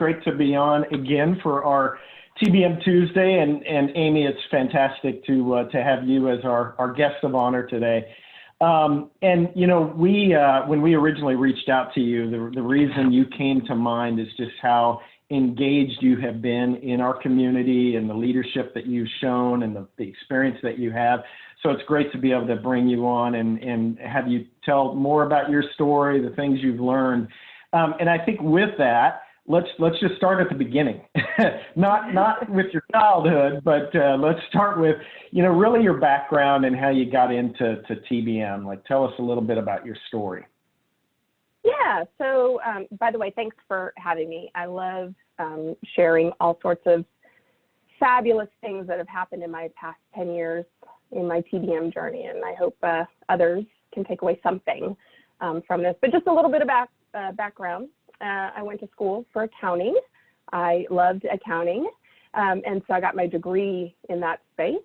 great to be on again for our TBM Tuesday, and Amy, it's fantastic to have you as our guest of honor today. And you know, when we originally reached out to you, the reason you came to mind is just how engaged you have been in our community and the leadership that you've shown and the experience that you have. So it's great to be able to bring you on and have you tell more about your story, the things you've learned. And I think with that, let's just start at the beginning, not with your childhood, but let's start with, you know, really your background and how you got into TBM. Like, tell us a little bit about your story. Yeah. So, by the way, thanks for having me. I love sharing all sorts of fabulous things that have happened in my past 10 years in my TBM journey, and I hope others can take away something from this. But just a little bit about background. I went to school for accounting. I loved accounting, and so I got my degree in that space.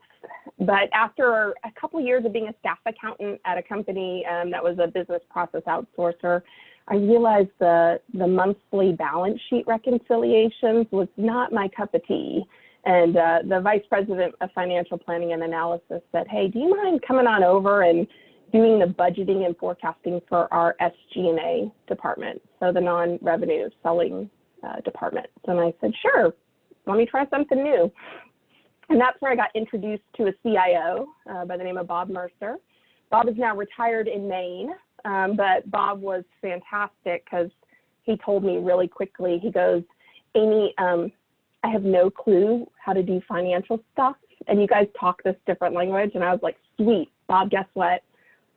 But after a couple of years of being a staff accountant at a company that was a business process outsourcer, I realized the monthly balance sheet reconciliations was not my cup of tea. And the vice president of financial planning and analysis said, "Hey, do you mind coming on over and doing the budgeting and forecasting for our SG&A department, so the non-revenue selling department?" And I said, "Sure, let me try something new." And that's where I got introduced to a CIO by the name of Bob Mercer. Bob is now retired in Maine, but Bob was fantastic because he told me really quickly, he goes, "Amy, I have no clue how to do financial stuff, and you guys talk this different language." And I was like, "Sweet, Bob, guess what?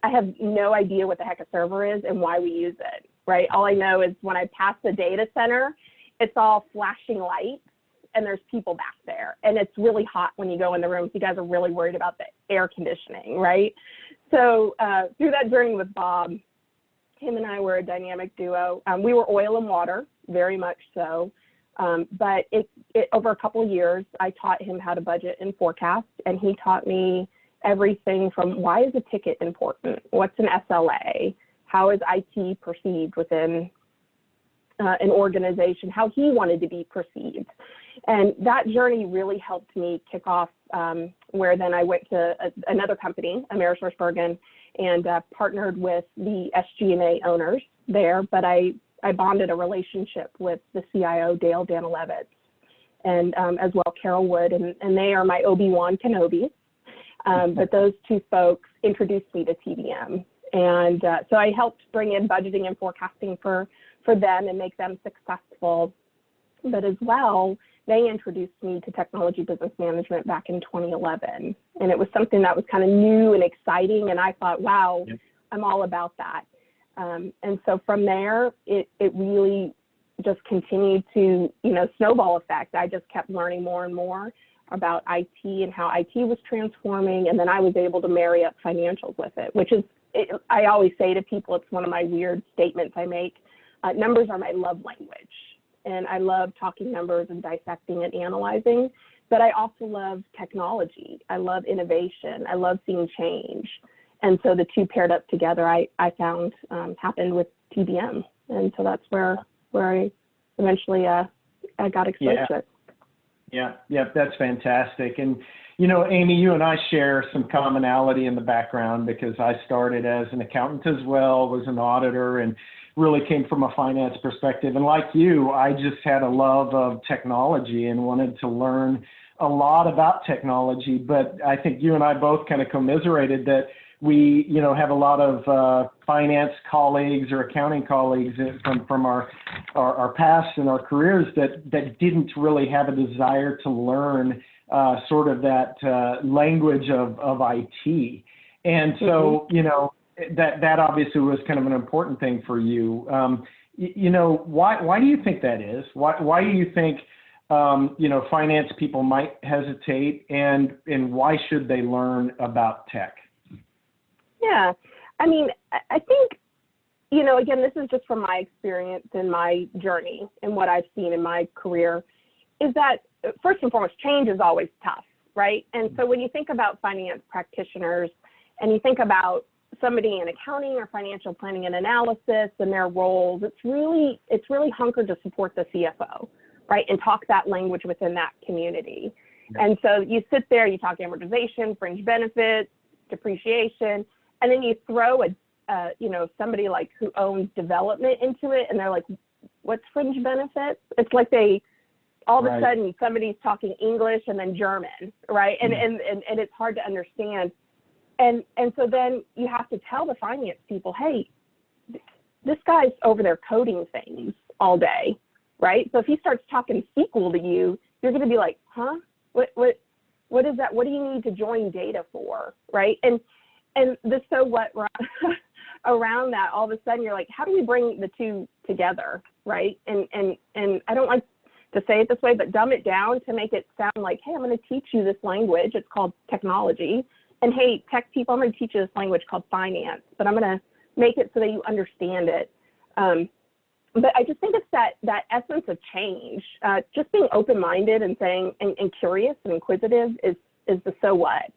I have no idea what the heck a server is and why we use it, right? All I know is when I pass the data center, it's all flashing lights and there's people back there. And it's really hot when you go in the room. So you guys are really worried about the air conditioning, right?" So through that journey with Bob, him and I were a dynamic duo. We were oil and water, very much so. But over a couple of years, I taught him how to budget and forecast, and he taught me everything from why is a ticket important? What's an SLA? How is IT perceived within an organization? How he wanted to be perceived. And that journey really helped me kick off where then I went to another company, Mercer, and partnered with the SG&A owners there. But I bonded a relationship with the CIO, Dale Danilevitz, and as well Carol Wood, and they are my Obi-Wan Kenobis. But those two folks introduced me to TBM. And so I helped bring in budgeting and forecasting for them and make them successful. But as well, they introduced me to technology business management back in 2011. And it was something that was kind of new and exciting. And I thought, wow, I'm all about that. And so from there, it really just continued to, snowball effect. I just kept learning more and more about IT and how IT was transforming, and then I was able to marry up financials with it, which is, I always say to people, it's one of my weird statements I make. Numbers are my love language, and I love talking numbers and dissecting and analyzing, but I also love technology. I love innovation. I love seeing change. And so the two paired up together, I found happened with TBM. And so that's where I eventually I got exposed to it. Yeah, that's fantastic. And, Amy, you and I share some commonality in the background because I started as an accountant as well, was an auditor, and really came from a finance perspective. And like you, I just had a love of technology and wanted to learn a lot about technology. But I think you and I both kind of commiserated that we, have a lot of finance colleagues or accounting colleagues from our past and our careers that didn't really have a desire to learn sort of that language of IT. And so, that obviously was kind of an important thing for you. Why do you think that is? Why do you think, finance people might hesitate, and why should they learn about tech? Yeah, I mean, I think, again, this is just from my experience and my journey and what I've seen in my career, is that first and foremost, change is always tough, right? And so when you think about finance practitioners and you think about somebody in accounting or financial planning and analysis and their roles, it's really hunkered to support the CFO, right? And talk that language within that community. And so you sit there, you talk amortization, fringe benefits, depreciation, and then you throw somebody like who owns development into it, and they're like, what's fringe benefits? It's like all of a sudden somebody's talking English and then German, right? And it's hard to understand. And so then you have to tell the finance people, hey, this guy's over there coding things all day, right? So if he starts talking SQL to you, you're going to be like, huh? What is that? What do you need to join data for, right? And the so what around that, all of a sudden you're like, how do we bring the two together, right? And I don't like to say it this way, but dumb it down to make it sound like, hey, I'm going to teach you this language. It's called technology. And hey, tech people, I'm going to teach you this language called finance, but I'm going to make it so that you understand it. But I just think it's that essence of change, just being open-minded and saying, and curious and inquisitive is the so what.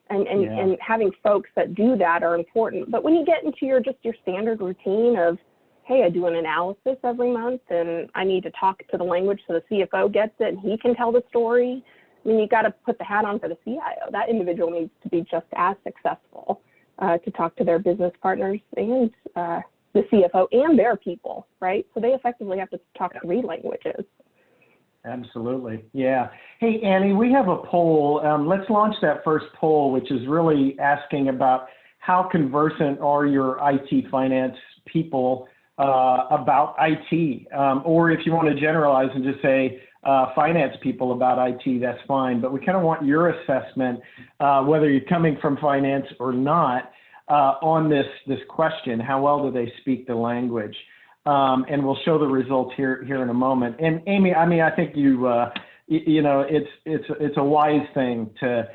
And having folks that do that are important. But when you get into your standard routine of, hey, I do an analysis every month and I need to talk to the language so the CFO gets it and he can tell the story. I mean, you got to put the hat on for the CIO. That individual needs to be just as successful to talk to their business partners and the CFO and their people, right? So they effectively have to talk 3 languages. Absolutely. Yeah. Hey, Annie, we have a poll. Let's launch that first poll, which is really asking about how conversant are your IT finance people about IT, or if you want to generalize and just say finance people about IT, that's fine. But we kind of want your assessment, whether you're coming from finance or not, on this question. How well do they speak the language? And we'll show the results here in a moment. And Amy, I mean, I think it's a wise thing to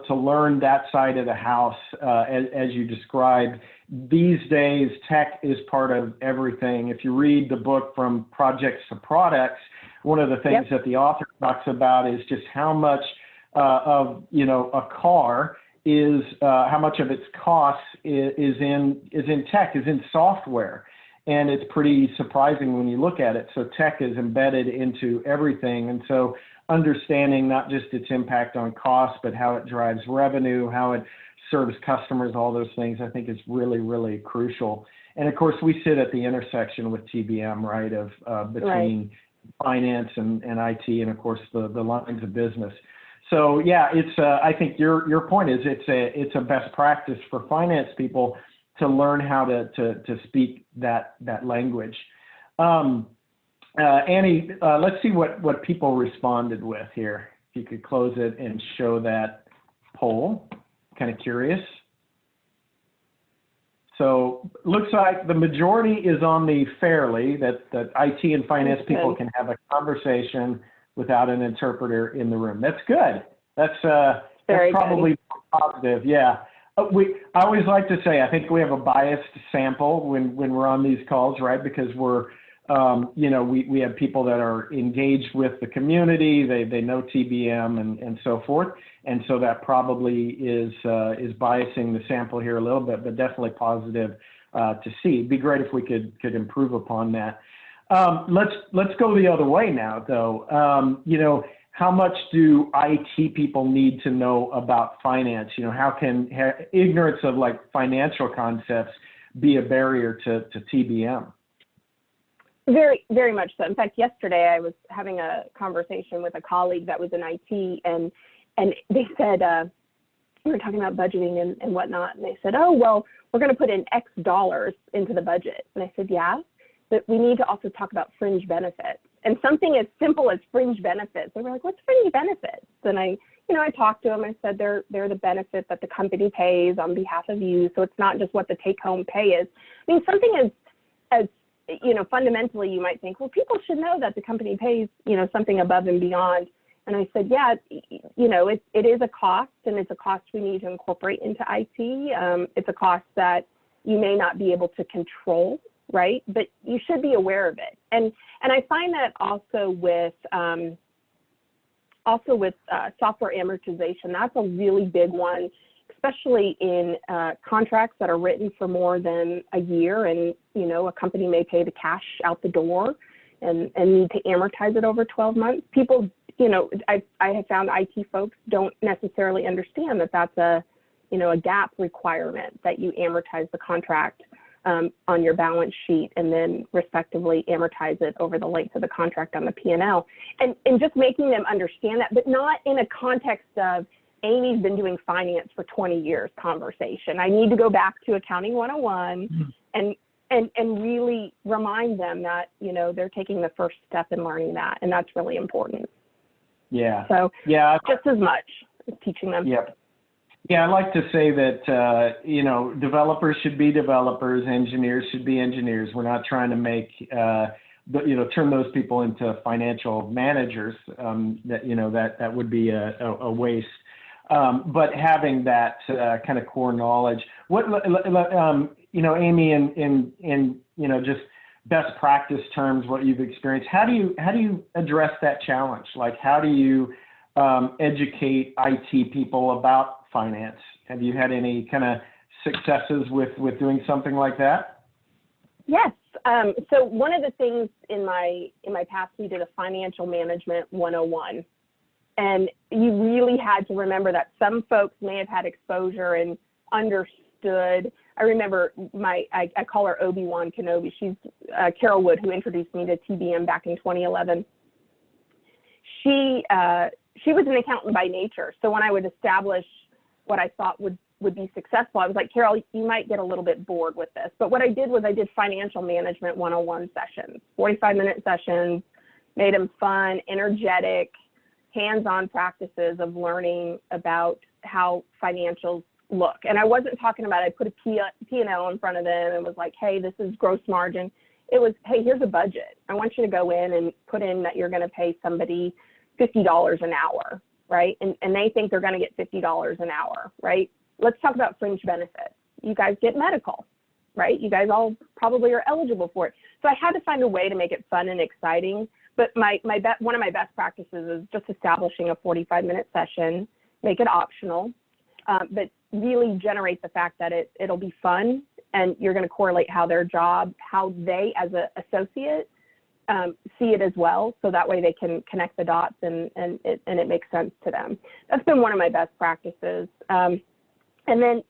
learn that side of the house, as you described. These days, tech is part of everything. If you read the book From Projects to Products, one of the things that the author talks about is just how much of a car is how much of its cost is in tech, is in software. And it's pretty surprising when you look at it. So tech is embedded into everything. And so understanding not just its impact on cost, but how it drives revenue, how it serves customers, all those things, I think is really, really crucial. And of course, we sit at the intersection with TBM, right, of between finance and IT, and of course, the lines of business. So yeah, it's I think your point is it's a best practice for finance people to learn how to speak that language. Annie, let's see what people responded with here. If you could close it and show that poll. Kind of curious. So looks like the majority is on the fairly, that IT and finance people can have a conversation without an interpreter in the room. That's good. That's probably good. Positive. Yeah. I always like to say, I think we have a biased sample when we're on these calls, right? Because we're, we have people that are engaged with the community, they know TBM and so forth. And so that probably is biasing the sample here a little bit, but definitely positive to see. It'd be great if we could improve upon that. Let's go the other way now, though. How much do IT people need to know about finance? How can ignorance of like financial concepts be a barrier to TBM? Very, very much so. In fact, yesterday I was having a conversation with a colleague that was in IT, and they said, we were talking about budgeting and whatnot, and they said, oh, well, we're going to put in X dollars into the budget. And I said, yeah, but we need to also talk about fringe benefits. And something as simple as fringe benefits. They were like, what's fringe benefits? And I talked to them. I said, they're the benefit that the company pays on behalf of you. So it's not just what the take-home pay is. I mean, something as fundamentally you might think, well, people should know that the company pays, something above and beyond. And I said, yeah, it is a cost, and it's a cost we need to incorporate into IT. It's a cost that you may not be able to control, right? But you should be aware of it. And I find that also with software amortization. That's a really big one, especially in contracts that are written for more than a year, and a company may pay the cash out the door. and need to amortize it over 12 months. People, I have found IT folks don't necessarily understand that that's a GAAP requirement, that you amortize the contract on your balance sheet and then respectively amortize it over the length of the contract on the P&L. And just making them understand that, but not in a context of Amy's been doing finance for 20 years conversation. I need to go back to Accounting 101 and really remind them that, they're taking the first step in learning that, and that's really important. Yeah. So yeah, just as much as teaching them. Yep. Yeah, I like to say that, developers should be developers, engineers should be engineers. We're not trying to make, turn those people into financial managers. That would be a waste. But having that kind of core knowledge, Amy, in just best practice terms, what you've experienced, how do you address that challenge? Like, how do you educate IT people about finance? Have you had any kind of successes with doing something like that? Yes. So one of the things in my past, we did a financial management 101. And you really had to remember that some folks may have had exposure and understood. I remember I call her Obi-Wan Kenobi. She's Carol Wood, who introduced me to TBM back in 2011. She was an accountant by nature. So when I would establish what I thought would be successful, I was like, Carol, you might get a little bit bored with this. But what I did was I did financial management 101 sessions, 45-minute sessions, made them fun, energetic, hands-on practices of learning about how financials look. And I wasn't talking about, I put a P&L in front of them and was like, hey, this is gross margin. It was, hey, here's a budget. I want you to go in and put in that you're going to pay somebody $50 an hour, right? And they think they're going to get $50 an hour, right? Let's talk about fringe benefits. You guys get medical, right? You guys all probably are eligible for it. So I had to find a way to make it fun and exciting. But one of my best practices is just establishing a 45-minute session, make it optional, but really generate the fact that it'll be fun, and you're going to correlate how their job, how they as an associate see it as well, so that way they can connect the dots and it makes sense to them. That's been one of my best practices. And then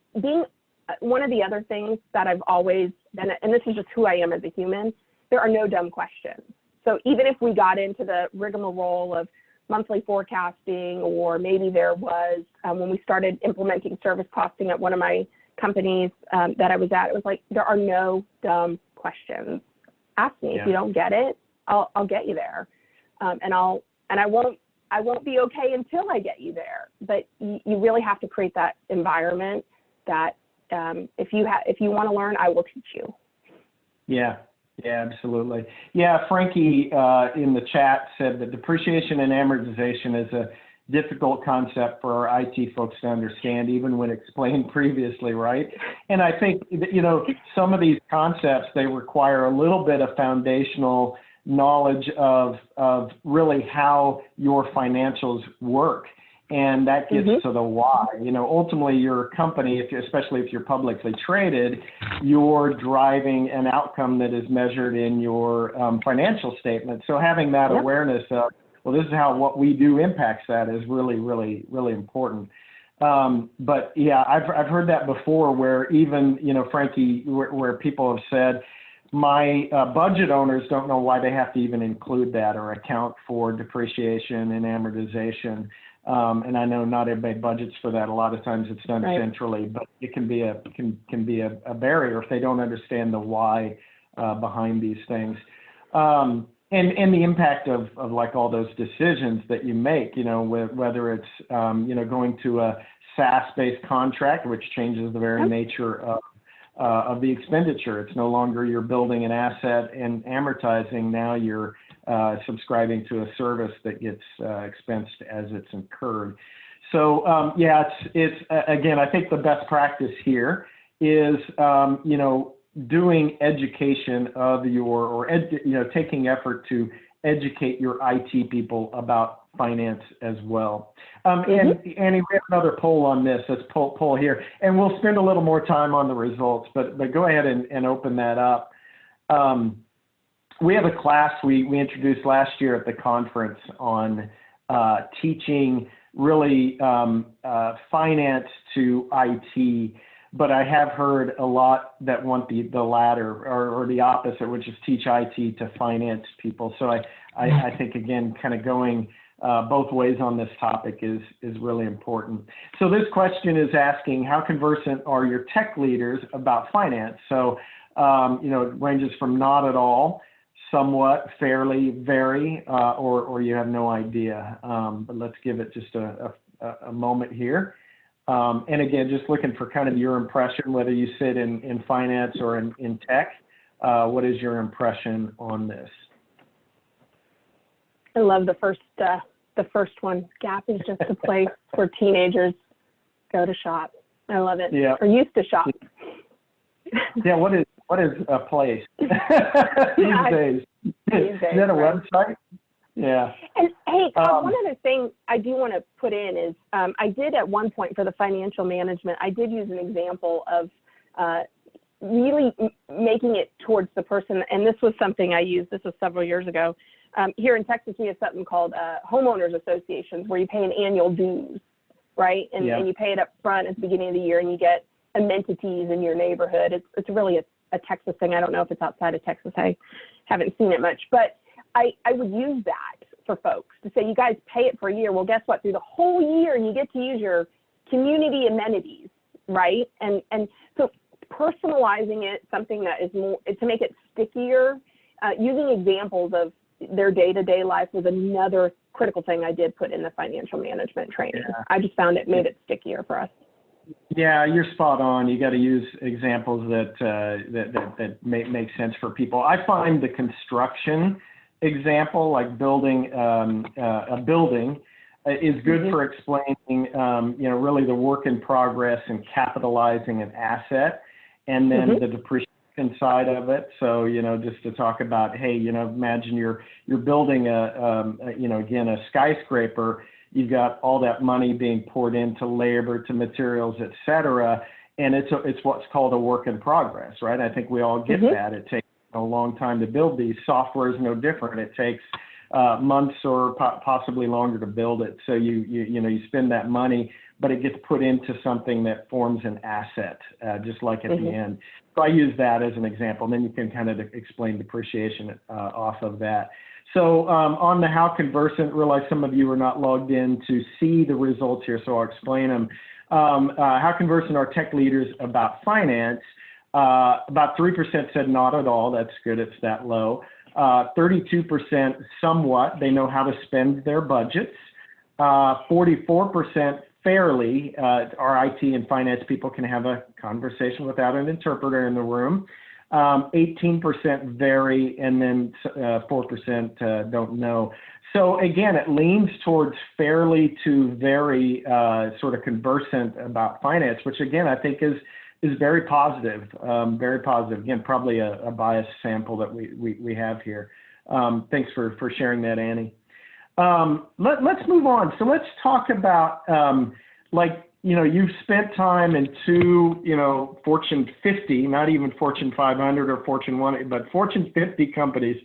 one of the other things that I've always been, and this is just who I am as a human, there are no dumb questions. So even if we got into the rigmarole of monthly forecasting, or maybe there was, when we started implementing service costing at one of my companies that I was at, it was like, there are no dumb questions. Ask me. If you don't get it, I'll get you there. And I won't be okay until I get you there. But you really have to create that environment that if you want to learn, I will teach you. Yeah. Yeah, absolutely. Yeah, Frankie in the chat said that depreciation and amortization is a difficult concept for our IT folks to understand, even when explained previously, right? And I think, some of these concepts, they require a little bit of foundational knowledge of really how your financials work. And that gets to the why. Ultimately, your company, especially if you're publicly traded, you're driving an outcome that is measured in your financial statement. So having that awareness of, well, this is how what we do impacts that is really, really, really important. But yeah, I've heard that before, where even, Frankie, where people have said, my budget owners don't know why they have to even include that or account for depreciation and amortization. And I know not everybody budgets for that. A lot of times it's done centrally, but it can be a barrier if they don't understand the why behind these things. And the impact of like all those decisions that you make, whether it's, going to a SaaS-based contract, which changes the very nature of the expenditure. It's no longer you're building an asset and amortizing. Now you're subscribing to a service that gets expensed as it's incurred. So it's again, I think the best practice here is doing education of taking effort to educate your IT people about finance as well. And Annie, we have another poll on this. Let's poll here, and we'll spend a little more time on the results. But go ahead and open that up. we have a class we introduced last year at the conference on teaching really finance to IT, but I have heard a lot that want the latter or the opposite, which is teach IT to finance people. So I think, again, kind of going both ways on this topic is really important. So this question is asking, how conversant are your tech leaders about finance? So, it ranges from not at all, somewhat, fairly, very, or you have no idea. But let's give it just a moment here. And again, just looking for kind of your impression, whether you sit in finance or in tech, what is your impression on this? I love the first one. Gap is just a place where teenagers go to shop. I love it. Yeah. Or used to shop. Yeah. What is a place these days? Is that a website? Yeah. And hey, one other thing I do want to put in is I did at one point for the financial management, I did use an example of really making it towards the person. And this was something I used, this was several years ago. Here in Texas, we have something called homeowners associations where you pay an annual dues, right? And you pay it up front at the beginning of the year and you get amenities in your neighborhood. It's really a Texas thing. I don't know if it's outside of Texas. I haven't seen it much, but I would use that for folks to say, you guys pay it for a year. Well, guess what? Through the whole year, you get to use your community amenities, right? And so personalizing it, something that is more, to make it stickier, using examples of their day-to-day life was another critical thing I did put in the financial management training. Yeah. I just found it made it stickier for us. Yeah, you're spot on. You got to use examples that make sense for people. I find the construction example, like building a building, is good for explaining, really the work in progress and capitalizing an asset, and then the depreciation side of it. So, just to talk about, hey, imagine you're building a skyscraper. You've got all that money being poured into labor, to materials, et cetera, and it's what's called a work in progress, right? I think we all get that. It takes a long time to build these. Software is no different. It takes months or possibly longer to build it. So you spend that money, but it gets put into something that forms an asset, just like at the end. So I use that as an example, and then you can kind of explain depreciation off of that. So on the how conversant, realize some of you are not logged in to see the results here, so I'll explain them. How conversant are tech leaders about finance? About 3% said not at all. That's good. It's that low. 32% somewhat. They know how to spend their budgets. 44% fairly. Our IT and finance people can have a conversation without an interpreter in the room. 18% very, and then 4% don't know. So again, it leans towards fairly to very sort of conversant about finance, which again I think is very positive. Very positive. Again, probably a biased sample that we have here. Thanks for sharing that, Annie. Let's move on. So let's talk about you've spent time in two, Fortune 50, not even Fortune 500 or Fortune 1, but Fortune 50 companies.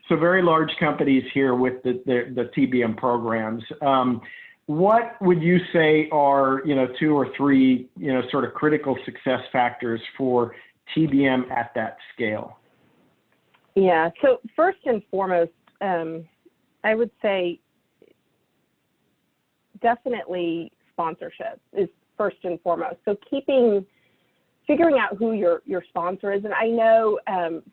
So very large companies here with the TBM programs. What would you say are, 2 or 3, sort of critical success factors for TBM at that scale? Yeah. So first and foremost, I would say definitely sponsorship is first and foremost. So figuring out who your sponsor is. And I know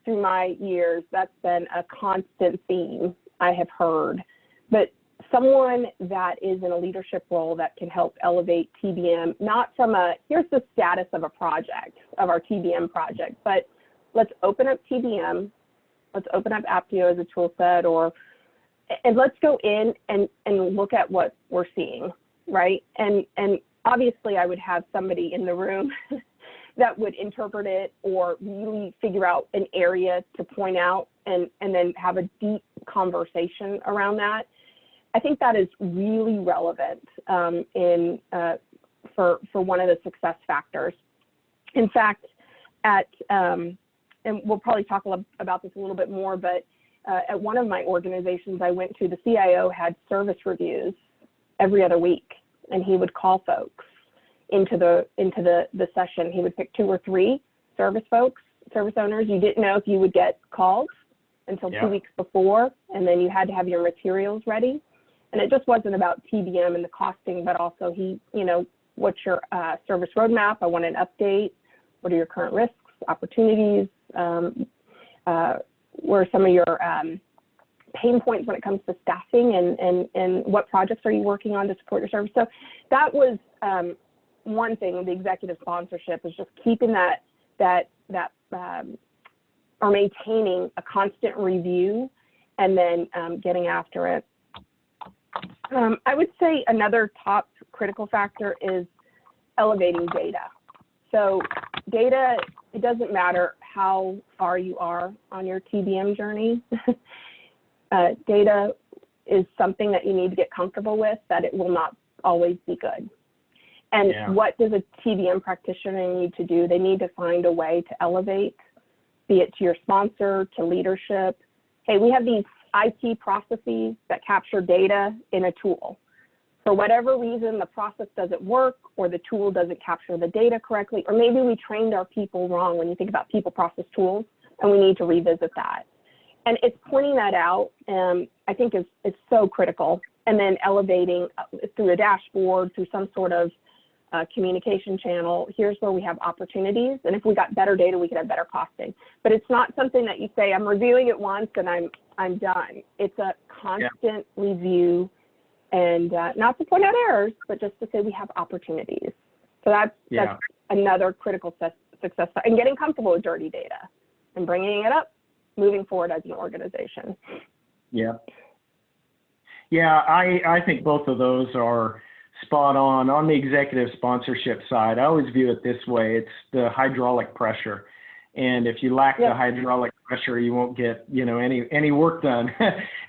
through my years, that's been a constant theme I have heard, but someone that is in a leadership role that can help elevate TBM, not from here's the status of of our TBM project, but let's open up TBM, let's open up Apptio as a tool set, and let's go in and look at what we're seeing, right? And obviously I would have somebody in the room that would interpret it or really figure out an area to point out and then have a deep conversation around that. I think that is really relevant for one of the success factors. In fact, and we'll probably talk about this a little bit more, but at one of my organizations I went to, the CIO had service reviews every other week, and he would call folks into the session. He would pick 2 or 3 service owners. You didn't know if you would get calls until 2 weeks before, and then you had to have your materials ready. And it just wasn't about TBM and the costing, but also what's your service roadmap? I want an update. What are your current risks, opportunities? Where are some of your pain points when it comes to staffing, and what projects are you working on to support your service? So that was one thing. The executive sponsorship is just keeping that or maintaining a constant review, and then getting after it. I would say another top critical factor is elevating data. So data, it doesn't matter how far you are on your TBM journey. Data is something that you need to get comfortable with, that it will not always be good. And what does a TBM practitioner need to do? They need to find a way to elevate, be it to your sponsor, to leadership. Hey, we have these IT processes that capture data in a tool. For whatever reason, the process doesn't work, or the tool doesn't capture the data correctly, or maybe we trained our people wrong when you think about people process tools, and we need to revisit that. And it's pointing that out, I think is so critical. And then elevating through a dashboard, through some sort of communication channel. Here's where we have opportunities, and if we got better data, we could have better costing. But it's not something that you say, I'm reviewing it once and I'm done. It's a constant review, and not to point out errors, but just to say we have opportunities. So that's another critical success, and getting comfortable with dirty data and bringing it up, moving forward as an organization. Yeah, I think both of those are spot on. On the executive sponsorship side, I always view it this way: it's the hydraulic pressure, and if you lack the hydraulic pressure, you won't get any work done.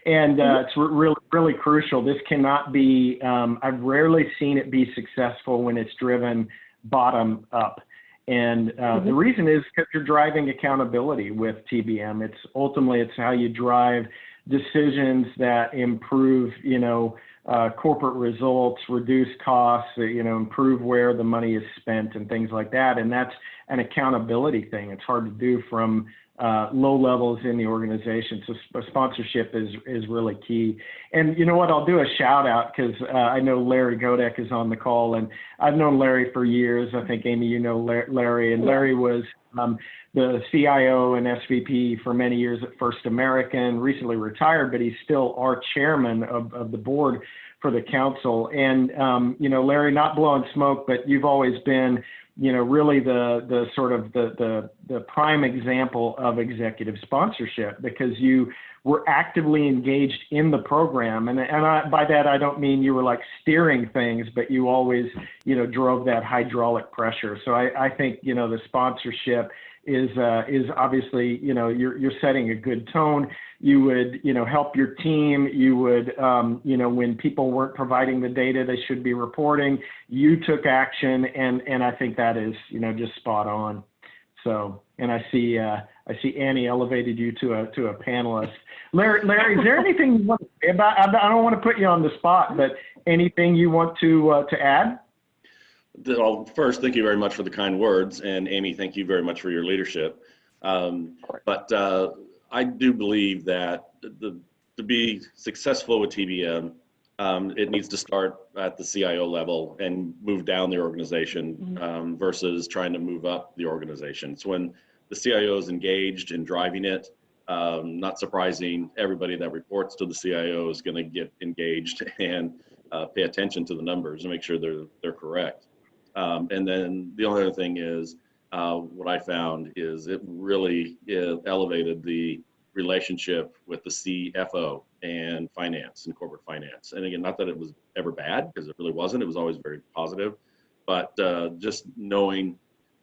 And it's really crucial. This cannot be. I've rarely seen it be successful when it's driven bottom up. And the reason is because you're driving accountability with TBM. It's how you drive decisions that improve, corporate results, reduce costs, improve where the money is spent and things like that. And that's an accountability thing. It's hard to do from low levels in the organization. So sponsorship is really key. And you know what, I'll do a shout out because I know Larry Godek is on the call, and I've known Larry for years. I think, Amy, you know Larry, and Larry was the CIO and SVP for many years at First American, recently retired, but he's still our chairman of the board for the council. And, Larry, not blowing smoke, but you've always been, really the sort of the prime example of executive sponsorship, because you were actively engaged in the program. And by that, I don't mean you were like steering things, but you always, drove that hydraulic pressure. So I think, the sponsorship is obviously, you're setting a good tone. You would, help your team. You would, when people weren't providing the data they should be reporting, you took action, and I think that is, just spot on. So, and I see Annie elevated you to a panelist. Larry, is there anything you want to say about? I don't want to put you on the spot, but anything you want to add? Well, first, thank you very much for the kind words, and Amy, thank you very much for your leadership. But I do believe that to be successful with TBM, it needs to start at the CIO level and move down the organization versus trying to move up the organization. It's when the CIO is engaged in driving it. Not surprising, everybody that reports to the CIO is going to get engaged and pay attention to the numbers and make sure they're correct. And then the only other thing is, what I found is it really elevated the relationship with the CFO and finance and corporate finance. And again, not that it was ever bad, because it really wasn't. It was always very positive. But just knowing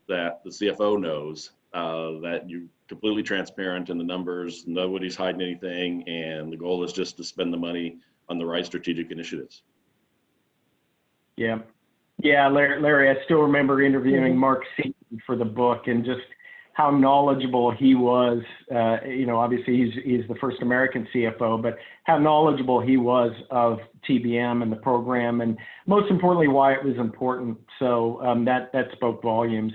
that the CFO knows that you're completely transparent in the numbers, nobody's hiding anything, and the goal is just to spend the money on the right strategic initiatives. Yeah, Larry, I still remember interviewing Mark Seaton for the book, and just how knowledgeable he was. Obviously he's the first American CFO, but how knowledgeable he was of TBM and the program, and most importantly, why it was important. So that spoke volumes.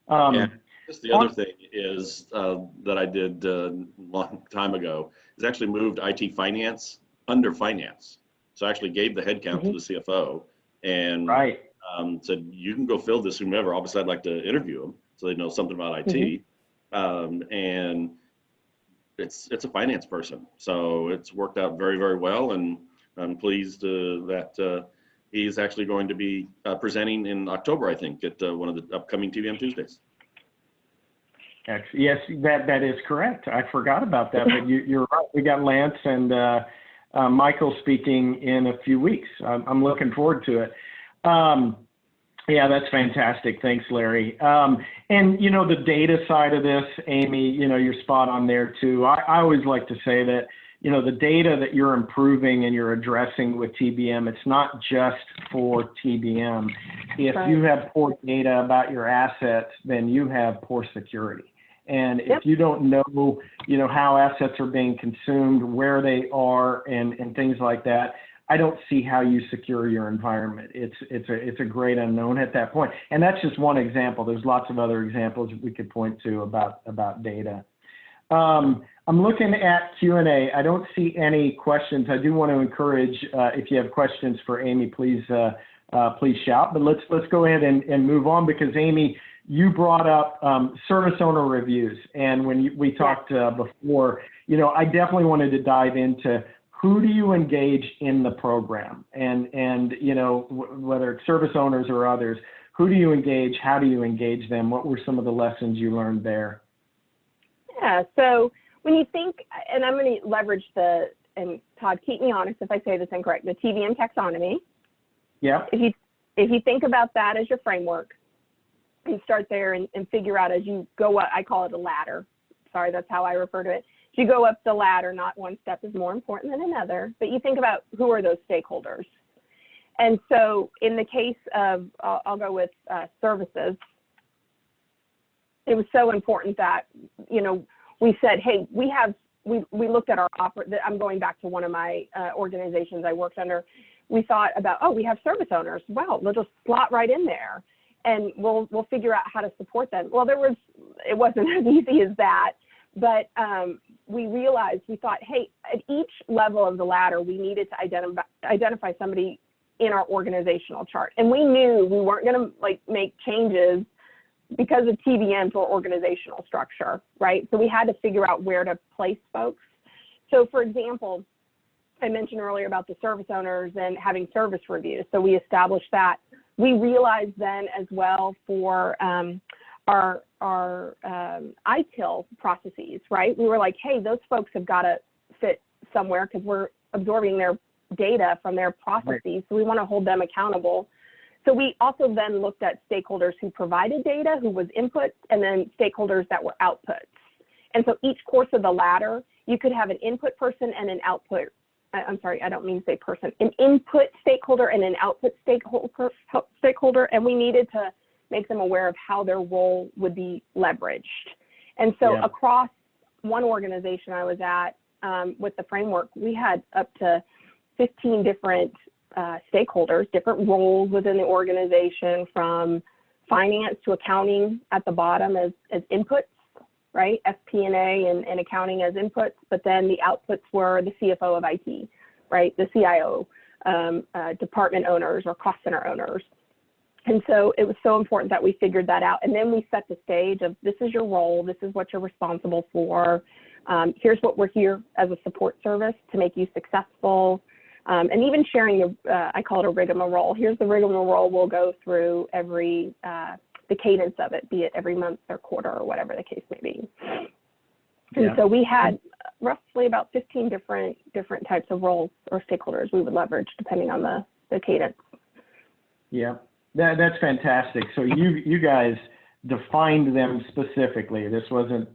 Yeah, just the other thing is that I did a long time ago is actually moved IT finance under finance. So I actually gave the headcount to the CFO and said, you can go fill this whomever. Obviously, I'd like to interview them so they know something about IT. And it's a finance person. So it's worked out very, very well. And I'm pleased that he's actually going to be presenting in October, I think, at one of the upcoming TBM Tuesdays. Yes, that is correct. I forgot about that, but you're right. We got Lance and Michael speaking in a few weeks. I'm looking forward to it. Yeah, that's fantastic. Thanks, Larry. And, the data side of this, Amy, you're spot on there too. I always like to say that, the data that you're improving and you're addressing with TBM, it's not just for TBM. If you have poor data about your assets, then you have poor security. And if you don't know, how assets are being consumed, where they are, and things like that, I don't see how you secure your environment. It's a great unknown at that point. And that's just one example. There's lots of other examples we could point to about data. I'm looking at Q&A. I don't see any questions. I do want to encourage, if you have questions for Amy, please shout. But let's go ahead and move on, because Amy, you brought up service owner reviews. And when we talked before, I definitely wanted to dive into who do you engage in the program, and whether it's service owners or others, who do you engage? How do you engage them? What were some of the lessons you learned there? Yeah, so when you think, and I'm going to leverage and Todd, keep me honest if I say this incorrect, the TBM taxonomy. Yeah. If you think about that as your framework, you start there and figure out as you go up, I call it a ladder. Sorry, that's how I refer to it. As you go up the ladder, not one step is more important than another, but you think about who are those stakeholders. And so in the case of, I'll go with services, it was so important that, we said, hey, we looked at our I'm going back to one of my organizations I worked under. We thought about, we have service owners. Wow, they'll just slot right in there, and we'll figure out how to support them. Well, it wasn't as easy as that, but we realized, we thought, hey, at each level of the ladder, we needed to identify somebody in our organizational chart, and we knew we weren't going to make changes because of TBM to our organizational structure, right? So we had to figure out where to place folks. So for example, I mentioned earlier about the service owners and having service reviews. So we established that. We realized then as well for our ITIL processes, right? We were like, hey, those folks have got to fit somewhere because we're absorbing their data from their processes. Right. So we want to hold them accountable. So we also then looked at stakeholders who provided data, who was input, and then stakeholders that were outputs. And so each course of the ladder, you could have an input person and an output. I'm sorry, I don't mean to say person, an input stakeholder and an output stakeholder, and we needed to make them aware of how their role would be leveraged. And so across one organization I was at with the framework, we had up to 15 different stakeholders, different roles within the organization, from finance to accounting at the bottom as inputs, right? FP&A and accounting as inputs, but then the outputs were the CFO of IT, right? The CIO, department owners or cost center owners. And so it was so important that we figured that out. And then we set the stage of, this is your role, this is what you're responsible for. Here's what we're here as a support service to make you successful. And even sharing, I call it a rigmarole. Here's the rigmarole we'll go through every, the cadence of it, be it every month or quarter or whatever the case may be. And so we had roughly about 15 different types of roles or stakeholders we would leverage depending on the cadence. Yeah, that's fantastic. So you guys defined them specifically. This wasn't,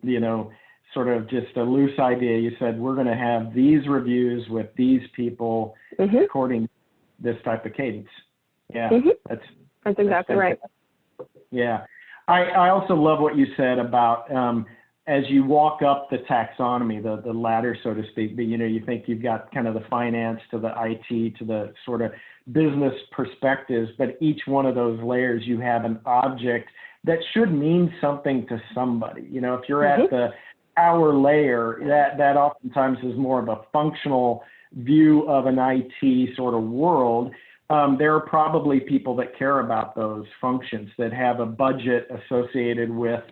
sort of just a loose idea. You said, we're going to have these reviews with these people according to this type of cadence. Yeah, that's exactly right. Yeah. I also love what you said about as you walk up the taxonomy, the ladder, so to speak, but you think you've got kind of the finance to the IT to the sort of business perspectives, but each one of those layers you have an object that should mean something to somebody. If you're at the power layer, that oftentimes is more of a functional view of an IT sort of world. There are probably people that care about those functions, that have a budget associated with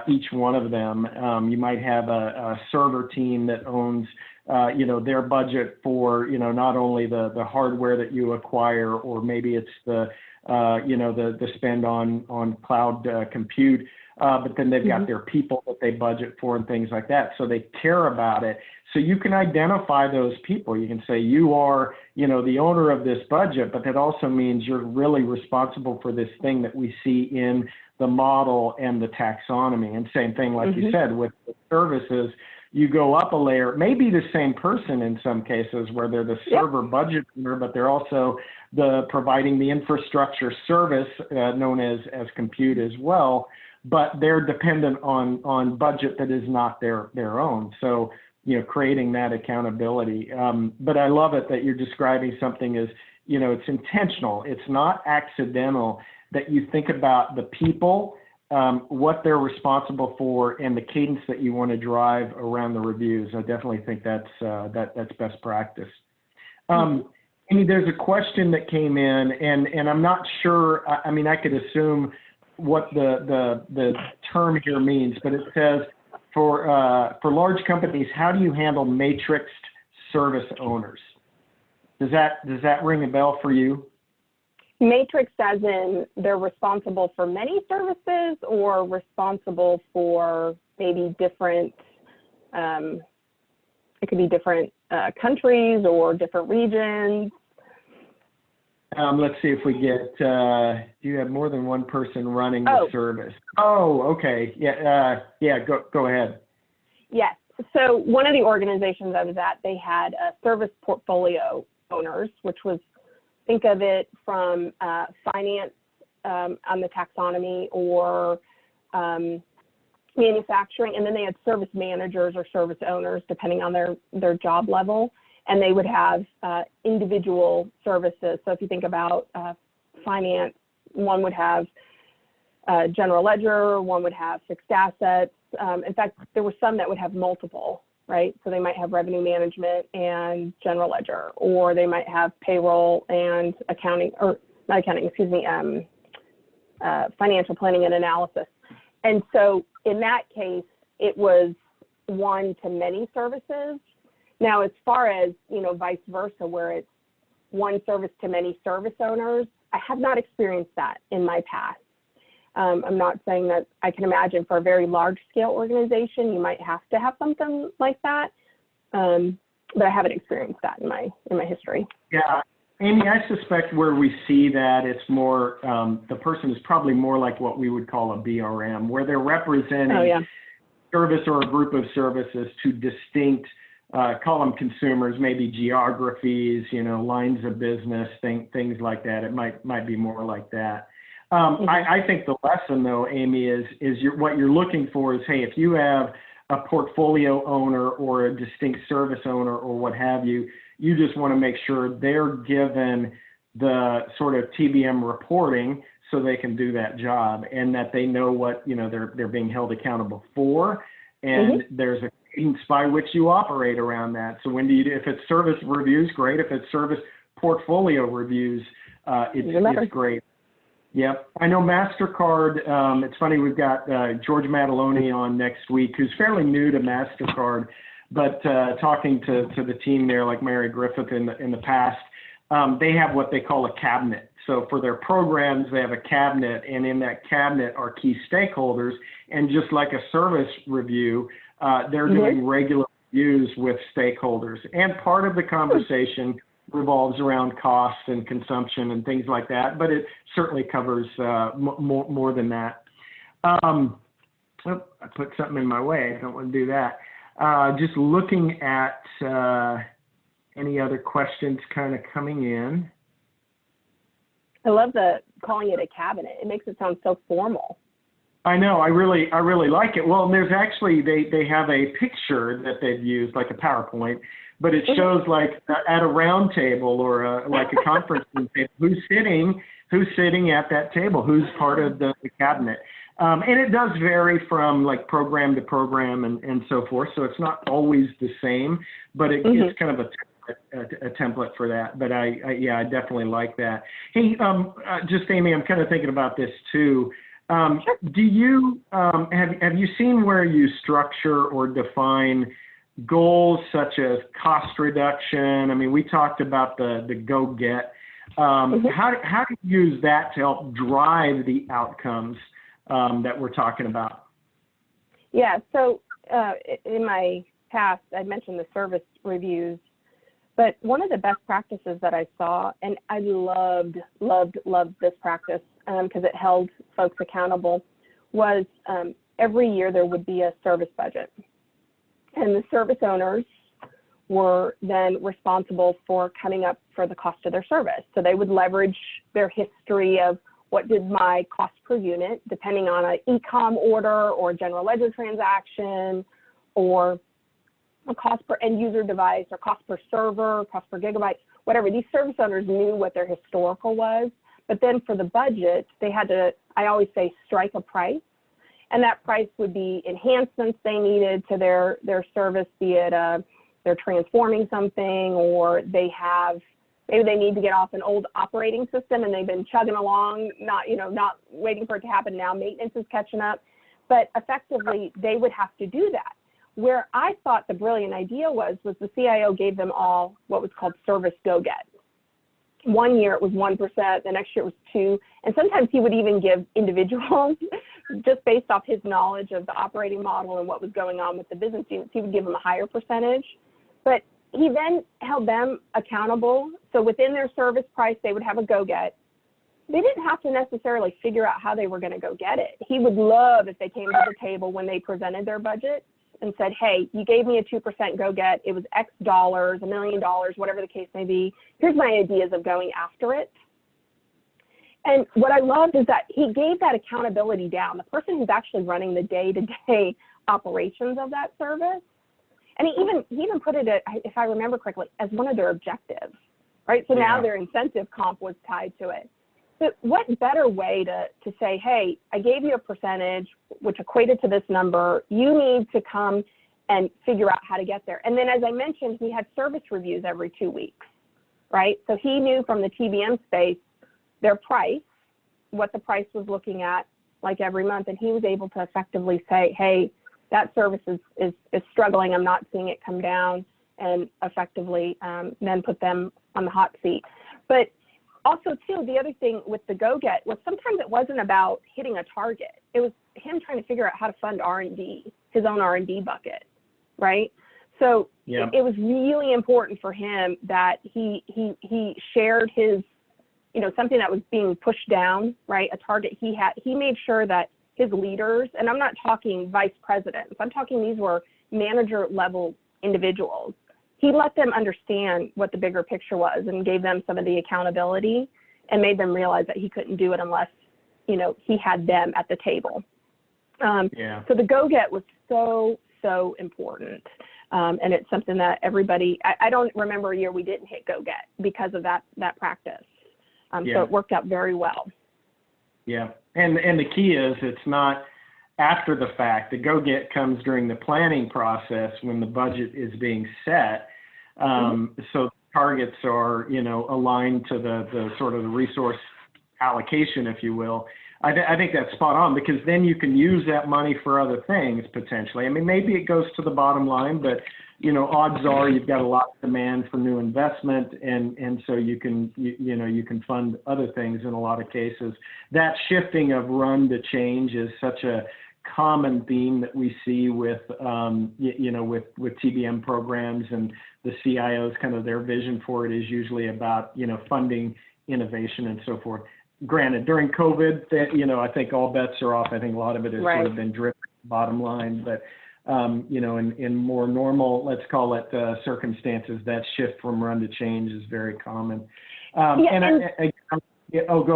each one of them. You might have a server team that owns, their budget for, not only the hardware that you acquire, or maybe it's the spend on cloud compute, but then they've got their people that they budget for and things like that. So they care about it. So you can identify those people. You can say you are, the owner of this budget, but that also means you're really responsible for this thing that we see in the model and the taxonomy. And same thing, like you said, with the services, you go up a layer, maybe the same person in some cases where they're the server budget owner, but they're also providing the infrastructure service known as compute as well, but they're dependent on budget that is not their own. So, creating that accountability. But I love it that you're describing something as, it's intentional. It's not accidental, that you think about the people, what they're responsible for, and the cadence that you want to drive around the reviews. I definitely think that's best practice. Amy, there's a question that came in, and I'm not sure. I mean, I could assume what the term here means, but it says, for large companies, how do you handle matrixed service owners? Does that ring a bell for you? Matrix as in they're responsible for many services, or responsible for maybe different, it could be different countries or different regions? Let's see if we get, do you have more than one person running the service? Oh, okay. Yeah, go ahead. Yes. So one of the organizations I was at, they had a service portfolio owners, which was, think of it from finance on the taxonomy, or manufacturing, and then they had service managers or service owners, depending on their job level. And they would have individual services. So if you think about finance, one would have general ledger, one would have fixed assets. In fact, there were some that would have multiple, right? So they might have revenue management and general ledger, or they might have payroll and accounting, or not accounting, excuse me, financial planning and analysis. And so in that case, it was one to many services. Now, as far as, vice versa, where it's one service to many service owners, I have not experienced that in my past. I'm not saying that I can imagine for a very large scale organization, you might have to have something like that. But I haven't experienced that in my history. Yeah. Amy, I suspect where we see that it's more, the person is probably more like what we would call a BRM, where they're representing service or a group of services to distinct, call them consumers, maybe geographies, lines of business, things like that. It might be more like that. I think the lesson, though, Amy, is what you're looking for is, hey, if you have a portfolio owner or a distinct service owner or what have you, you just want to make sure they're given the sort of TBM reporting so they can do that job, and that they know what they're being held accountable for, and there's a cadence by which you operate around that. So when do you do, if it's service reviews, great. If it's service portfolio reviews, it's great. Yep. I know Mastercard, it's funny, we've got George Mataloni on next week, who's fairly new to Mastercard, but talking to the team there, like Mary Griffith in the past, they have what they call a cabinet. So for their programs, they have a cabinet, and in that cabinet are key stakeholders. And just like a service review, they're doing regular reviews with stakeholders. And part of the conversation revolves around costs and consumption and things like that, but it certainly covers more than that. I put something in my way. I don't want to do that. Just looking at any other questions kind of coming in. I love calling it a cabinet. It makes it sound so formal. I know. I really like it. Well, and there's actually, they have a picture that they've used, like a PowerPoint, but it shows like at a round table or like a conference room table, who's sitting at that table, who's part of the cabinet. And it does vary from like program to program and so forth. So it's not always the same, but it's kind of a template for that. But I definitely like that. Hey, just Amy, I'm kind of thinking about this too. Do you, have you seen where you structure or define goals such as cost reduction? I mean, we talked about the go-get. How do you use that to help drive the outcomes that we're talking about? Yeah, so in my past, I mentioned the service reviews, but one of the best practices that I saw, and I loved this practice because it held folks accountable, was every year there would be a service budget. And the service owners were then responsible for coming up for the cost of their service. So they would leverage their history of what did my cost per unit, depending on an e-com order or a general ledger transaction, or a cost per end user device, or cost per server, cost per gigabyte, whatever. These service owners knew what their historical was. But then for the budget, they had to, I always say, strike a price. And that price would be enhancements they needed to their service, be it they're transforming something, or maybe they need to get off an old operating system and they've been chugging along, not waiting for it to happen. Now maintenance is catching up. But effectively, they would have to do that. Where I thought the brilliant idea was the CIO gave them all what was called service go-get. One year it was 1%, the next year it was 2%, and sometimes he would even give individuals, just based off his knowledge of the operating model and what was going on with the business units, he would give them a higher percentage. But he then held them accountable. So within their service price, they would have a go-get. They didn't have to necessarily figure out how they were going to go get it. He would love if they came to the table when they presented their budget and said, hey, you gave me a 2% go-get. It was X dollars, $1 million, whatever the case may be. Here's my ideas of going after it. And what I loved is that he gave that accountability down. The person who's actually running the day-to-day operations of that service. And he even put it, if I remember correctly, as one of their objectives, right? So now their incentive comp was tied to it. But what better way to say, hey, I gave you a percentage, which equated to this number. You need to come and figure out how to get there. And then, as I mentioned, he had service reviews every 2 weeks, right? So he knew from the TBM space their price, what the price was looking at, like every month. And he was able to effectively say, hey, that service is struggling. I'm not seeing it come down, and effectively then put them on the hot seat. But also, too, the other thing with the go-get was sometimes it wasn't about hitting a target. It was him trying to figure out how to fund R&D, his own R&D bucket, right? So it was really important for him that he shared his, something that was being pushed down, right, a target he had. He made sure that his leaders, and I'm not talking vice presidents, I'm talking these were manager-level individuals. He let them understand what the bigger picture was and gave them some of the accountability and made them realize that he couldn't do it unless, he had them at the table. So the go-get was so important. And it's something that everybody, I don't remember a year we didn't hit go-get because of that practice. So it worked out very well. Yeah. And the key is it's not after the fact. The go-get comes during the planning process when the budget is being set. So targets are, aligned to the sort of the resource allocation, if you will. I think that's spot on, because then you can use that money for other things potentially. I mean, maybe it goes to the bottom line, but odds are you've got a lot of demand for new investment, and so you can you can fund other things in a lot of cases. That shifting of run to change is such a common theme that we see with with TBM programs, and the CIOs, kind of their vision for it is usually about funding innovation and so forth. Granted, during COVID, I think all bets are off. I think a lot of it has sort of been driven bottom line, but in more normal, let's call it circumstances, that shift from run to change is very common. Go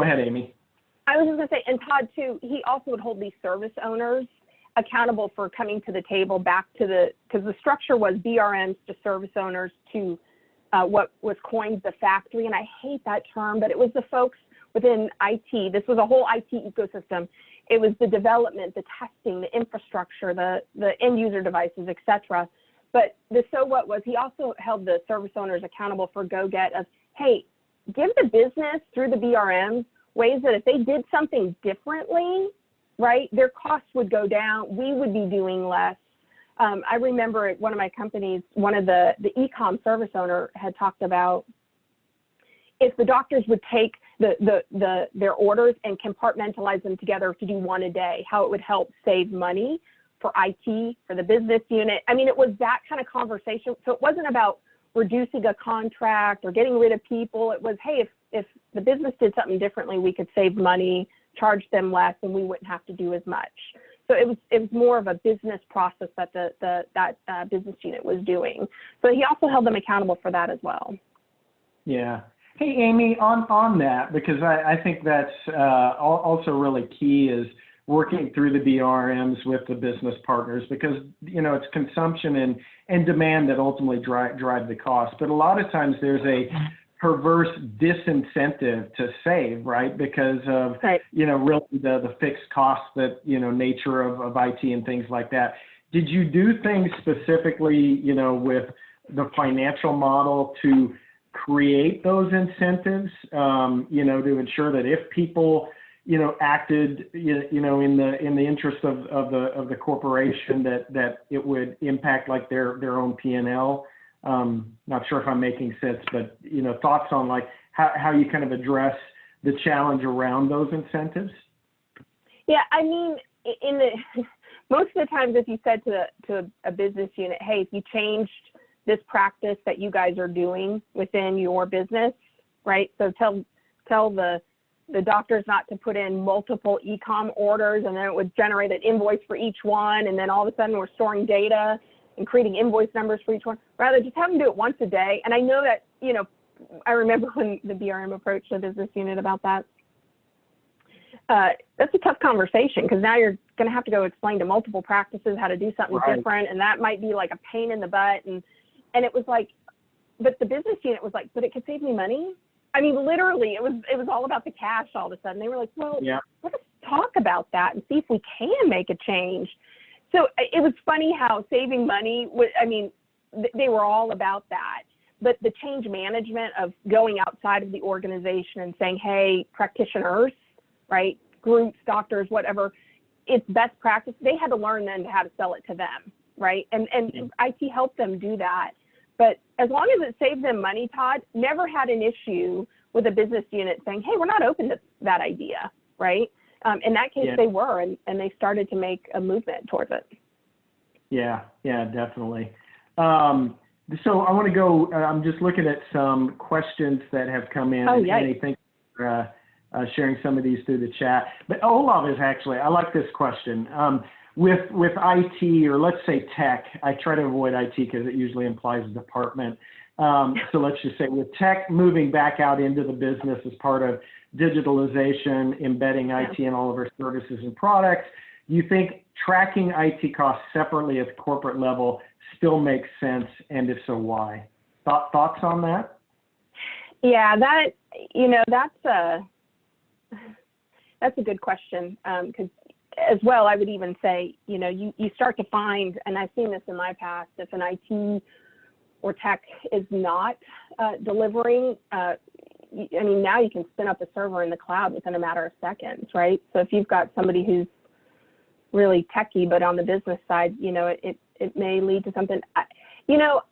ahead, Amy. I was just going to say, and Todd too, he also would hold these service owners accountable for coming to the table back to because the structure was BRMs to service owners to what was coined the factory. And I hate that term, but it was the folks within IT. This was a whole IT ecosystem. It was the development, the testing, the infrastructure, the end user devices, et cetera. But the so what was he also held the service owners accountable for go-get of, hey, give the business through the BRMs ways that if they did something differently, right, their costs would go down, we would be doing less. I remember at one of my companies, one of the e-com service owner had talked about if the doctors would take their orders and compartmentalize them together to do one a day, how it would help save money for IT, for the business unit. I mean, it was that kind of conversation. So it wasn't about reducing a contract or getting rid of people. It was, hey, if the business did something differently, we could save money, charge them less, and we wouldn't have to do as much. So it was more of a business process that that business unit was doing. So he also held them accountable for that as well. Yeah. Hey, Amy, on that, because I think that's also really key is working through the BRMs with the business partners, because, you know, it's consumption and demand that ultimately drive the cost. But a lot of times there's a perverse disincentive to save, right? Because of, you know, really the fixed costs that, you know, nature of IT and things like that. Did you do things specifically, you know, with the financial model to create those incentives, you know, to ensure that if people, you know, acted, you know, in the interest of the corporation, that it would impact like their own P&L? Not sure if I'm making sense, but, you know, thoughts on like how you kind of address the challenge around those incentives? Yeah, I mean, most of the times if you said to a business unit, hey, if you changed this practice that you guys are doing within your business, right? So tell the doctors not to put in multiple e-com orders, and then it would generate an invoice for each one, and then all of a sudden we're storing data and creating invoice numbers for each one. Rather, just have them do it once a day. And I know that, you know, I remember when the BRM approached the business unit about that. That's a tough conversation, because now you're going to have to go explain to multiple practices how to do something different, and that might be like a pain in the butt. And it was like, but the business unit was like, but it could save me money. I mean, literally, it was all about the cash all of a sudden. They were like, well, let's talk about that and see if we can make a change. So it was funny how saving money, I mean, they were all about that. But the change management of going outside of the organization and saying, hey, practitioners, right, groups, doctors, whatever, it's best practice. They had to learn then how to sell it to them, right? And IT helped them do that. But as long as it saved them money, Todd, never had an issue with a business unit saying, hey, we're not open to that idea, right? In that case, they were, and they started to make a movement towards it. Yeah, definitely. So I want to go, I'm just looking at some questions that have come in. Oh, yeah. And thank you for sharing some of these through the chat. But Olaf is actually, I like this question. With IT, or let's say tech, I try to avoid IT because it usually implies a department. So let's just say with tech moving back out into the business as part of digitalization, embedding IT in all of our services and products, do you think tracking IT costs separately at the corporate level still makes sense? And if so, why? Thoughts on that? Yeah, that's a good question, because as well, I would even say, you know, you start to find, and I've seen this in my past, if an IT or tech is not delivering, I mean, now you can spin up a server in the cloud within a matter of seconds, right? So if you've got somebody who's really techie, but on the business side, you know, it may lead to something. You know,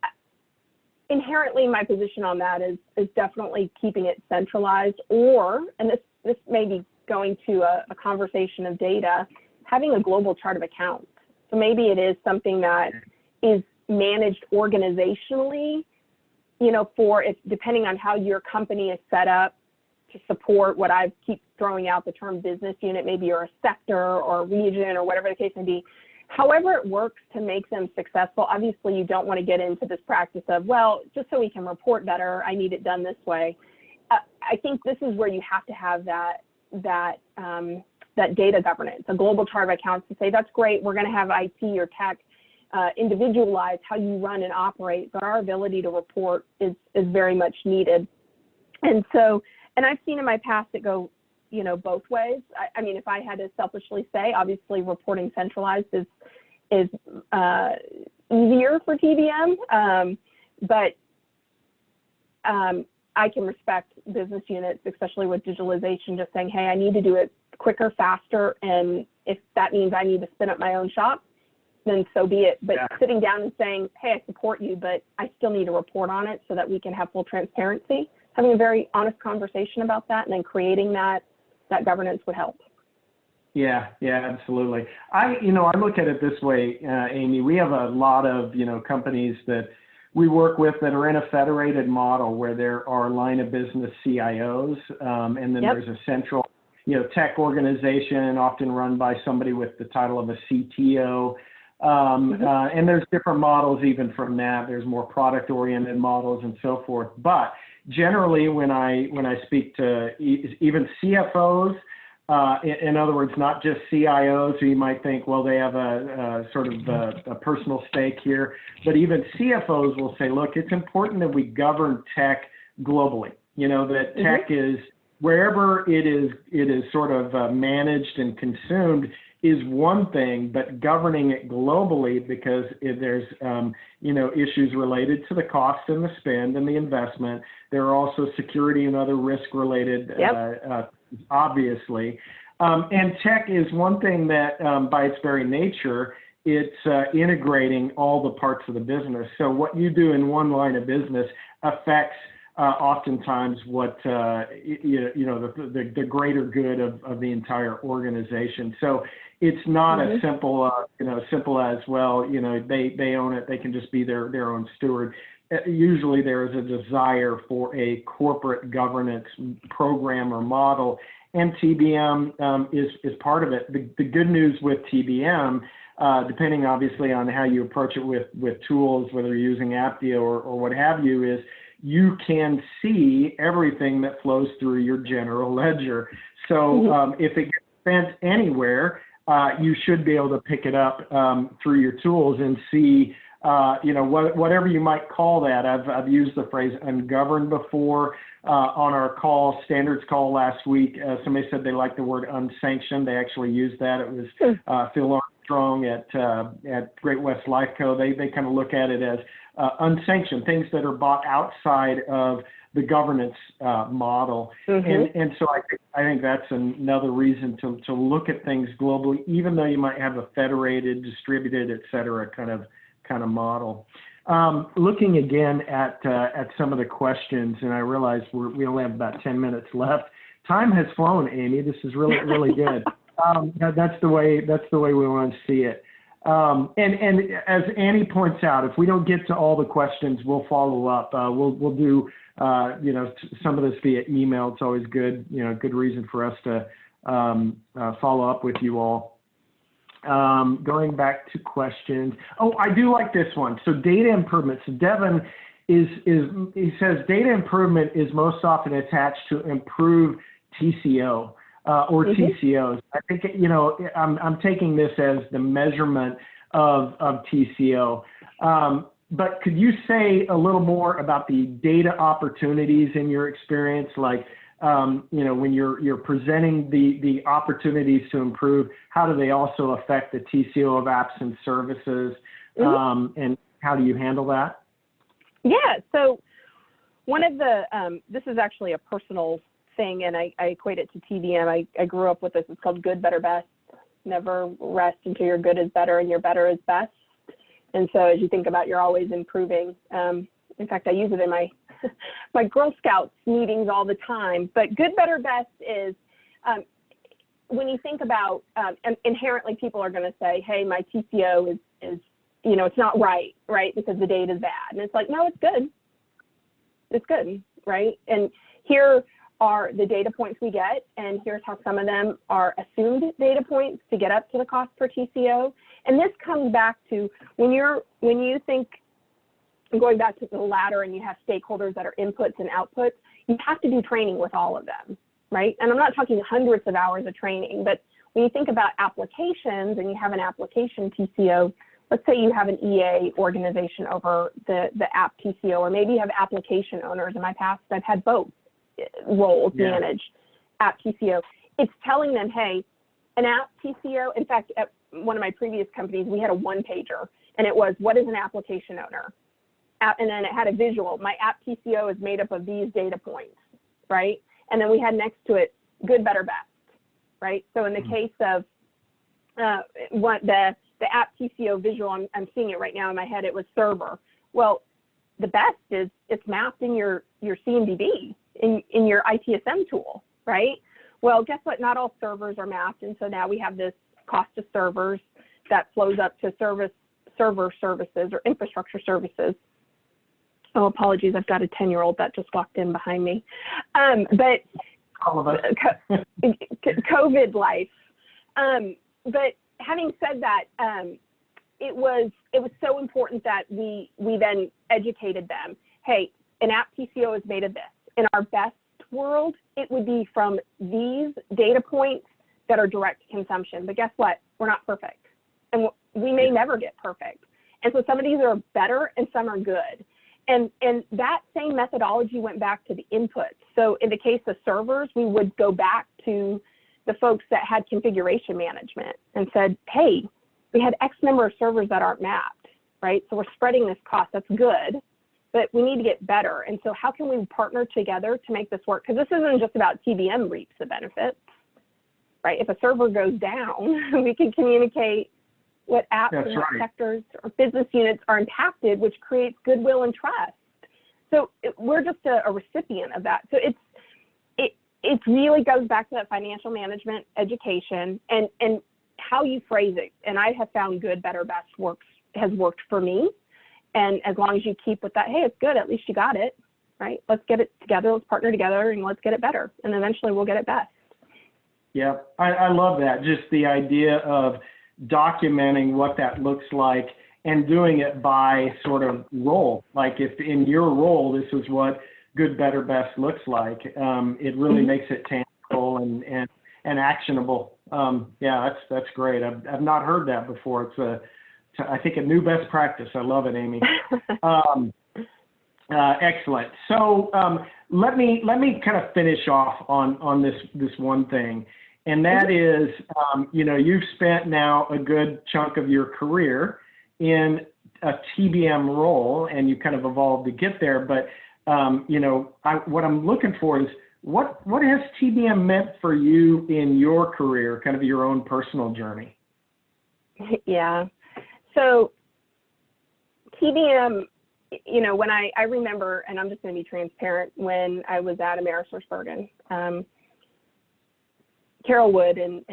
inherently my position on that is definitely keeping it centralized, or, and this may be going to a conversation of data, having a global chart of accounts. So maybe it is something that is managed organizationally, you know, depending on how your company is set up to support what I keep throwing out the term business unit, maybe you're a sector or a region or whatever the case may be. However it works to make them successful, obviously you don't want to get into this practice of, well, just so we can report better, I need it done this way. I think this is where you have to have that that that data governance, a global chart of accounts to say, that's great, we're going to have IT or tech individualize how you run and operate, but our ability to report is very much needed. And so, and I've seen in my past it go, you know, both ways. I mean, if I had to selfishly say, obviously reporting centralized is easier for TBM, but I can respect business units, especially with digitalization, just saying, hey, I need to do it quicker, faster, and if that means I need to spin up my own shop, then so be it. But sitting down and saying, hey, I support you, but I still need to report on it so that we can have full transparency, having a very honest conversation about that, and then creating that governance would help. Yeah, absolutely. I look at it this way, Amy. We have a lot of, companies that we work with that are in a federated model where there are line of business CIOs, and then there's a central, tech organization often run by somebody with the title of a CTO. And there's different models even from that. There's more product-oriented models and so forth. But generally, when I speak to even CFOs, in other words, not just CIOs who you might think, well, they have a sort of a personal stake here, but even CFOs will say, look, it's important that we govern tech globally. That tech is wherever it is sort of managed and consumed is one thing, but governing it globally, because there's issues related to the cost and the spend and the investment. There are also security and other risk related, obviously. And tech is one thing that by its very nature, it's integrating all the parts of the business. So what you do in one line of business affects oftentimes what, the greater good of the entire organization. So it's not as simple, simple as, well, they own it, they can just be their own steward. Usually there is a desire for a corporate governance program or model, and TBM is part of it. The good news with TBM, depending obviously on how you approach it with tools, whether you're using Apptio or what have you, is you can see everything that flows through your general ledger. So if it gets spent anywhere, you should be able to pick it up through your tools and see, whatever you might call that. I've used the phrase ungoverned before on our standards call last week. Somebody said they liked the word unsanctioned. They actually used that. It was Phil Armstrong at Great West Lifeco. They kind of look at it as unsanctioned, things that are bought outside of the governance model. And so I think that's another reason to look at things globally, even though you might have a federated, distributed, et cetera, kind of model. Looking again at some of the questions, and I realize we only have about 10 minutes left. Time has flown, Amy. This is really, really good. That's the way we want to see it. And as Annie points out, if we don't get to all the questions, we'll follow up. We'll do some of this via email. It's always good, good reason for us to follow up with you all. Going back to questions. Oh, I do like this one. So data improvement. So Devin he says data improvement is most often attached to improve TCO or TCOs. I think, I'm taking this as the measurement of TCO. But could you say a little more about the data opportunities in your experience? Like, when you're presenting the opportunities to improve, how do they also affect the TCO of apps and services? And how do you handle that? Yeah, so one of the, this is actually a personal thing, and I equate it to TBM. I grew up with this. It's called good, better, best. Never rest until your good is better and your better is best. And so as you think about, you're always improving. In fact, I use it in my Girl Scouts meetings all the time. But good, better, best is when you think about, inherently people are going to say, hey, my TCO is it's not right, because the data is bad. And it's like, no, it's good. It's good, right? And here are the data points we get, and here's how some of them are assumed data points to get up to the cost per TCO. And this comes back to when you think, going back to the ladder, and you have stakeholders that are inputs and outputs, you have to do training with all of them, right? And I'm not talking hundreds of hours of training, but when you think about applications and you have an application TCO, let's say you have an EA organization over the app TCO, or maybe you have application owners. In my past, I've had both roles manage app TCO. It's telling them, hey, an app TCO, in fact, at one of my previous companies, we had a one-pager, and it was, what is an application owner? And then it had a visual. My app TCO is made up of these data points, right? And then we had next to it, good, better, best, right? So in the case of what the app TCO visual, I'm seeing it right now in my head, it was server. Well, the best is it's mapped in your CMDB, in your ITSM tool, right? Well, guess what? Not all servers are mapped, and so now we have this cost of servers that flows up to server services or infrastructure services. Oh, apologies, I've got a 10-year-old that just walked in behind me. But all of us. COVID life. But having said that, it was so important that we then educated them. Hey, an app TCO is made of this. In our best world, it would be from these data points that are direct consumption. But guess what? We're not perfect, and we may never get perfect. And so some of these are better and some are good. And that same methodology went back to the inputs. So in the case of servers, we would go back to the folks that had configuration management and said, hey, we had X number of servers that aren't mapped, right? So we're spreading this cost. That's good, but we need to get better. And so how can we partner together to make this work? Because this isn't just about TBM reaps the benefits, right? If a server goes down, we can communicate what apps and what sectors or business units are impacted, which creates goodwill and trust. So we're just a recipient of that. So it really goes back to that financial management education and how you phrase it. And I have found good, better, best has worked for me. And as long as you keep with that, hey, it's good, at least you got it, right? Let's get it together, let's partner together, and let's get it better. And eventually we'll get it best. Yeah, I love that. Just the idea of documenting what that looks like and doing it by sort of role. Like if in your role, this is what good, better, best looks like, it really makes it tangible and actionable. Yeah, that's great. I've not heard that before. It's I think a new best practice. I love it, Amy. Excellent. So let me kind of finish off on this one thing. And that is, you've spent now a good chunk of your career in a TBM role, and you kind of evolved to get there. But, what I'm looking for is what has TBM meant for you in your career, kind of your own personal journey? Yeah. So TBM, when I remember, and I'm just going to be transparent, when I was at AmerisourceBergen, Carol Wood and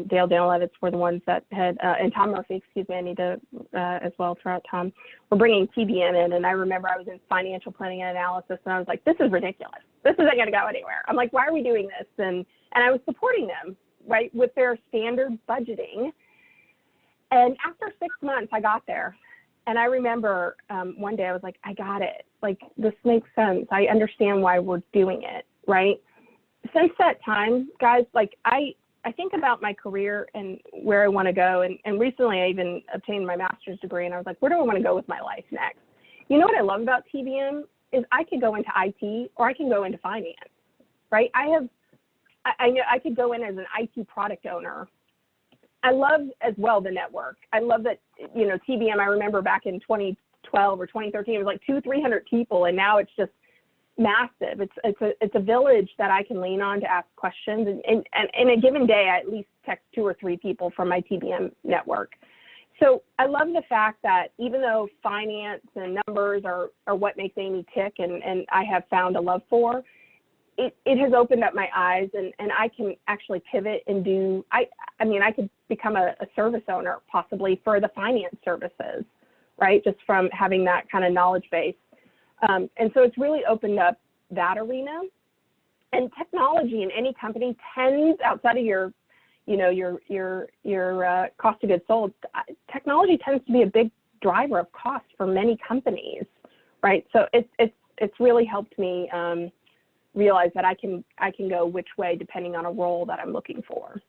Dale Danilevitz were the ones that had, and Tom Murphy, excuse me, I need to as well throw out Tom, were bringing TBM in. And I remember I was in financial planning and analysis, and I was like, this is ridiculous. This isn't going to go anywhere. I'm like, why are we doing this? And I was supporting them, right, with their standard budgeting. And after 6 months, I got there. And I remember one day I was like, I got it. Like, this makes sense. I understand why we're doing it, right? Since that time, guys, like I think about my career and where I want to go. And recently I even obtained my master's degree, and I was like, where do I want to go with my life next? You know what I love about TBM is I could go into IT or I can go into finance, right? I know I could go in as an IT product owner. I love as well the network. I love that, TBM, I remember back in 2012 or 2013, it was like 200-300 people, and now it's just massive. It's a village that I can lean on to ask questions. And in a given day, I at least text 2 or 3 people from my TBM network. So I love the fact that even though finance and numbers are what makes Amy tick, and I have found a love for, it has opened up my eyes, and I can actually pivot and do, I could become a service owner possibly for the finance services, right? Just from having that kind of knowledge base. And so it's really opened up that arena. And technology in any company tends, outside of your cost of goods sold, technology tends to be a big driver of cost for many companies, right? So it's really helped me realize that I can go which way depending on a role that I'm looking for.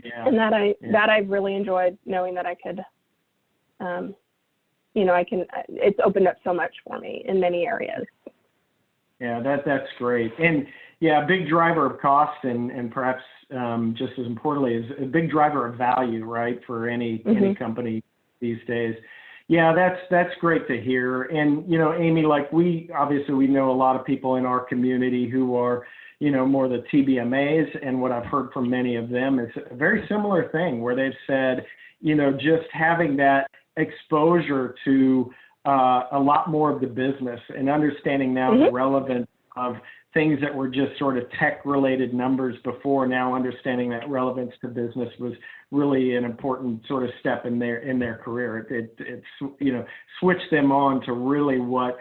Yeah. And that I've really enjoyed, knowing that I could, it's opened up so much for me in many areas. Yeah, that's great. And yeah, a big driver of cost and perhaps just as importantly is a big driver of value, right, for any company these days. Yeah, that's great to hear. And, Amy, like we know a lot of people in our community who are, more the TBMAs, and what I've heard from many of them is a very similar thing where they've said, just having that exposure to a lot more of the business and understanding now the relevance of things that were just sort of tech-related numbers before, now understanding that relevance to business was really an important sort of step in their career. It switched them on to really what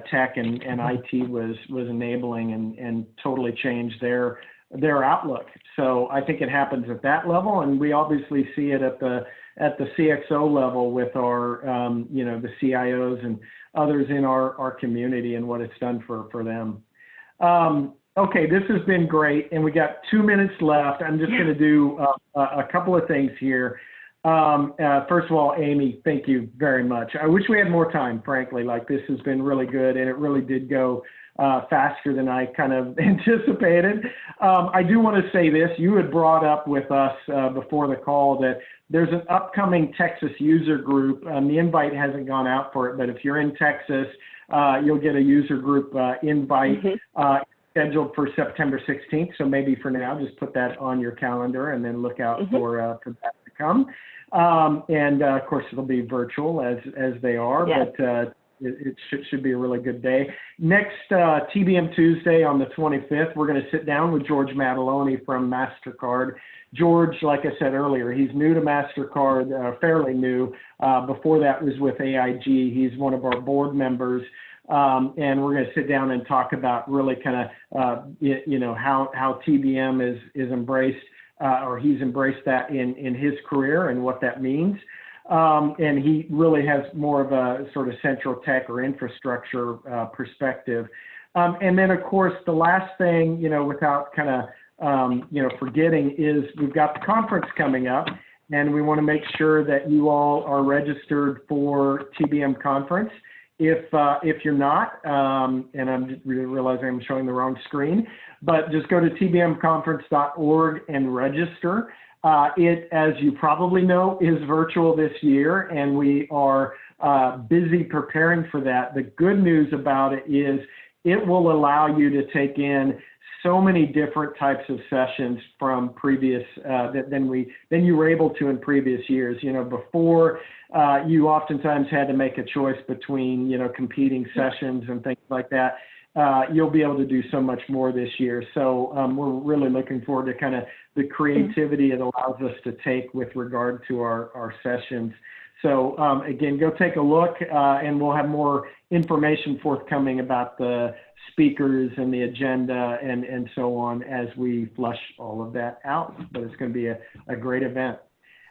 tech and IT was enabling and totally changed their outlook. So I think it happens at that level, and we obviously see it at the CXO level with our the CIOs and others in our community and what it's done for them. Okay, this has been great, and we got 2 minutes left. I'm just going to do a couple of things here. First of all, Amy, thank you very much. I wish we had more time, frankly. Like, this has been really good, and it really did go faster than I kind of anticipated. I do want to say this. You had brought up with us before the call that there's an upcoming Texas user group. The invite hasn't gone out for it, but if you're in Texas, you'll get a user group invite scheduled for September 16th. So maybe for now, just put that on your calendar and then look out for that to come. And of course, it'll be virtual as they are, yes. But it should be a really good day. Next TBM Tuesday on the 25th, we're going to sit down with George Mataloni from Mastercard. George, like I said earlier, he's new to Mastercard, fairly new. Before that was with AIG. He's one of our board members. And we're going to sit down and talk about really kind of, how TBM is embraced, or he's embraced that in his career and what that means. And he really has more of a sort of central tech or infrastructure perspective. And then, of course, the last thing, without kind of, forgetting, is we've got the conference coming up, and we want to make sure that you all are registered for TBM conference. If you're not, and I'm just realizing I'm showing the wrong screen, but just go to tbmconference.org and register. It, as you probably know, is virtual this year, and we are busy preparing for that. The good news about it is it will allow you to take in so many different types of sessions from previous than you were able to in previous years. Before you oftentimes had to make a choice between competing sessions and things like that. You'll be able to do so much more this year. So we're really looking forward to kind of the creativity it allows us to take with regard to our sessions. So again, go take a look, and we'll have more information forthcoming about the speakers and the agenda and so on as we flush all of that out. But it's going to be a great event.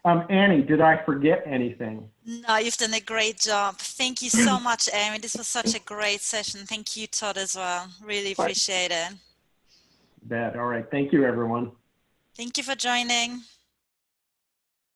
Annie, did I forget anything? No, you've done a great job. Thank you so much, Amy. This was such a great session. Thank you, Todd, as well. Really appreciate it. All right. Thank you, everyone. Thank you for joining.